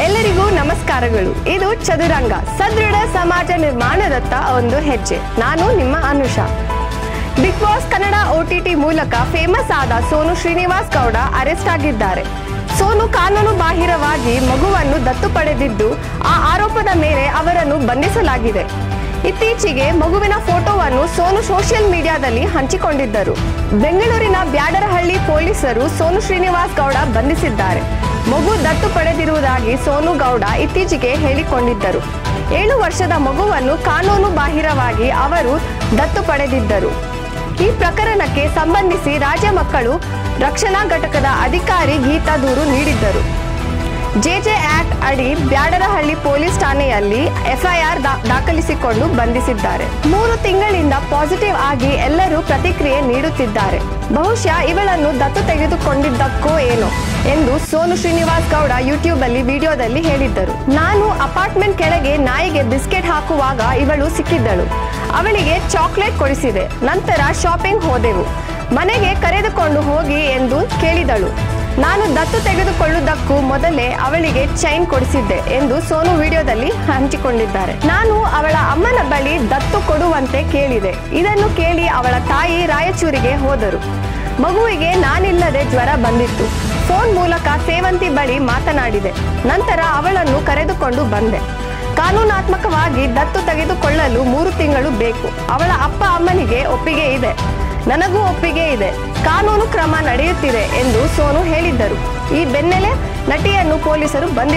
ಎಲ್ಲರಿಗೂ ನಮಸ್ಕಾರಗಳು. ಇದು ಚದುರಂಗ, ಸದೃಢ ಸಮಾಜ ನಿರ್ಮಾಣದತ್ತ ಒಂದು ಹೆಜ್ಜೆ. ನಾನು ನಿಮ್ಮ Anusha. Big boss Kannada OTT ಮೂಲಕ ಫೇಮಸ್ ಆದ ಸೋನು ಶ್ರೀನಿವಾಸ್ ಗೌಡ ಅರೆಸ್ಟ್ ಆಗಿದ್ದಾರೆ. ಸೋನು ಕಾನೂನು ಬಾಹಿರವಾಗಿ ಮಗುವನ್ನು ದತ್ತು ಪಡೆದಿದ್ದು, ಆ ಆರೋಪದ ಮೇಲೆ ಅವರನ್ನು ಬಂಧಿಸಲಾಗಿದೆ. ಇತ್ತೀಚೆಗೆ ಮಗುವಿನ ಫೋಟೋವನ್ನು ಸೋನು ಸೋಷಿಯಲ್ ಮೀಡಿಯಾದಲ್ಲಿ ಹಂಚಿಕೊಂಡಿದ್ದರು. ಬೆಂಗಳೂರಿನ ಬ್ಯಾಡರಹಳ್ಳಿ ಪೊಲೀಸರು ಸೋನು ಶ್ರೀನಿವಾಸ್ ಗೌಡ ಬಂಧಿಸಿದ್ದಾರೆ. ಮಗು ದತ್ತು ಪಡೆದಿರುವುದಾಗಿ ಸೋನು ಗೌಡ ಇತ್ತೀಚೆಗೆ ಹೇಳಿಕೊಂಡಿದ್ದರು. 7 ವರ್ಷದ ಮಗುವನ್ನು ಕಾನೂನು ಬಾಹಿರವಾಗಿ ಅವರು ದತ್ತು ಪಡೆದಿದ್ದರು. ಈ ಪ್ರಕರಣಕ್ಕೆ ಸಂಬಂಧಿಸಿ ರಾಜ್ಯ ಮಕ್ಕಳು ರಕ್ಷಣಾ ಘಟಕದ ಅಧಿಕಾರಿ ಗೀತಾ ದೂರು ನೀಡಿದ್ದರು. JJ ಆಕ್ಟ್ ಅಡಿ ಬ್ಯಾಡರಹಳ್ಳಿ ಪೊಲೀಸ್ ಠಾಣೆಯಲ್ಲಿ FIR ದಾಖಲಿಸಿಕೊಂಡು ಬಂಧಿಸಿದ್ದಾರೆ. 3 ತಿಂಗಳಿಂದ ಪಾಸಿಟಿವ್ ಆಗಿ ಎಲ್ಲರೂ ಪ್ರತಿಕ್ರಿಯೆ ನೀಡುತ್ತಿದ್ದಾರೆ. ಬಹುಶಃ ಇವಳನ್ನು ದತ್ತು ತೆಗೆದುಕೊಂಡಿದ್ದಕ್ಕೋ ಏನೋ ಎಂದು ಸೋನು ಶ್ರೀನಿವಾಸ್ ಗೌಡ ಯೂಟ್ಯೂಬ್ ಅಲ್ಲಿ ವಿಡಿಯೋದಲ್ಲಿ ಹೇಳಿದ್ದರು. ನಾನು ಅಪಾರ್ಟ್ಮೆಂಟ್ ಕೆಳಗೆ ನಾಯಿಗೆ ಬಿಸ್ಕೆಟ್ ಹಾಕುವಾಗ ಇವಳು ಸಿಕ್ಕಿದ್ದಳು. ಅವಳಿಗೆ ಚಾಕ್ಲೇಟ್ ಕೊಡಿಸಿದೆ. ನಂತರ ಶಾಪಿಂಗ್ ಹೋದೆವು. ಮನೆಗೆ ಕರೆದುಕೊಂಡು ಹೋಗಿ ಎಂದು ಕೇಳಿದಳು. ನಾನು ದತ್ತು ತೆಗೆದುಕೊಳ್ಳುವುದಕ್ಕೂ ಮೊದಲೇ ಅವಳಿಗೆ ಚೈನ್ ಕೊಡಿಸಿದ್ದೆ ಎಂದು ಸೋನು ವಿಡಿಯೋದಲ್ಲಿ ಹಂಚಿಕೊಂಡಿದ್ದಾರೆ. ನಾನು ಅವಳ ಅಮ್ಮನ ಬಳಿ ದತ್ತು ಕೊಡುವಂತೆ ಕೇಳಿದೆ. ಇದನ್ನು ಕೇಳಿ ಅವಳ ತಾಯಿ ರಾಯಚೂರಿಗೆ ಹೋದರು. ಮಗುವಿಗೆ ನಾನಿಲ್ಲದೆ ಜ್ವರ ಬಂದಿತ್ತು. ಫೋನ್ ಮೂಲಕ ಸೇವಂತಿ ಬಳಿ ಮಾತನಾಡಿದೆ. ನಂತರ ಅವಳನ್ನು ಕರೆದುಕೊಂಡು ಬಂದೆ. ಕಾನೂನಾತ್ಮಕವಾಗಿ ದತ್ತು ತೆಗೆದುಕೊಳ್ಳಲು 3 ತಿಂಗಳು ಬೇಕು. ಅವಳ ಅಪ್ಪ ಅಮ್ಮನಿಗೆ ಒಪ್ಪಿಗೆ ಇದೆ, ನನಗೂ ಒಪ್ಪಿಗೆ ಇದೆ. ಕಾನೂನು ಕ್ರಮ ನಡೆಯುತ್ತಿದೆ ಎಂದು ಸೋನು ಹೇಳಿದ್ದರು. ಈ ಬೆನ್ನಲ್ಲೇ ನಟಿಯನ್ನು ಪೊಲೀಸರು ಬಂಧಿಸಿದ್ದಾರೆ.